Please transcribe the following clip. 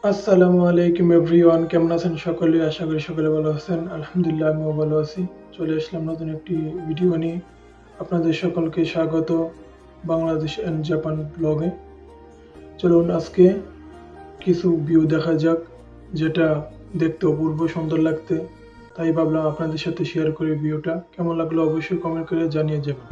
আসসালামু আলাইকুম এভরিওয়ান, কেমন আছেন সকলে? আশা করি সকলে ভালো আছেন। আলহামদুলিল্লাহ, আমিও ভালো আছি। চলে আসলাম নতুন একটি ভিডিও নিয়ে। আপনাদের সকলকে স্বাগত বাংলাদেশ অ্যান্ড জাপান ব্লগে। চলুন আজকে কিছু ভিউ দেখা যাক, যেটা দেখতে অপূর্ব সুন্দর লাগতে। তাই ভাবলাম আপনাদের সাথে শেয়ার করি ভিউটা। কেমন লাগলো অবশ্যই কমেন্ট করে জানিয়ে যাবেন।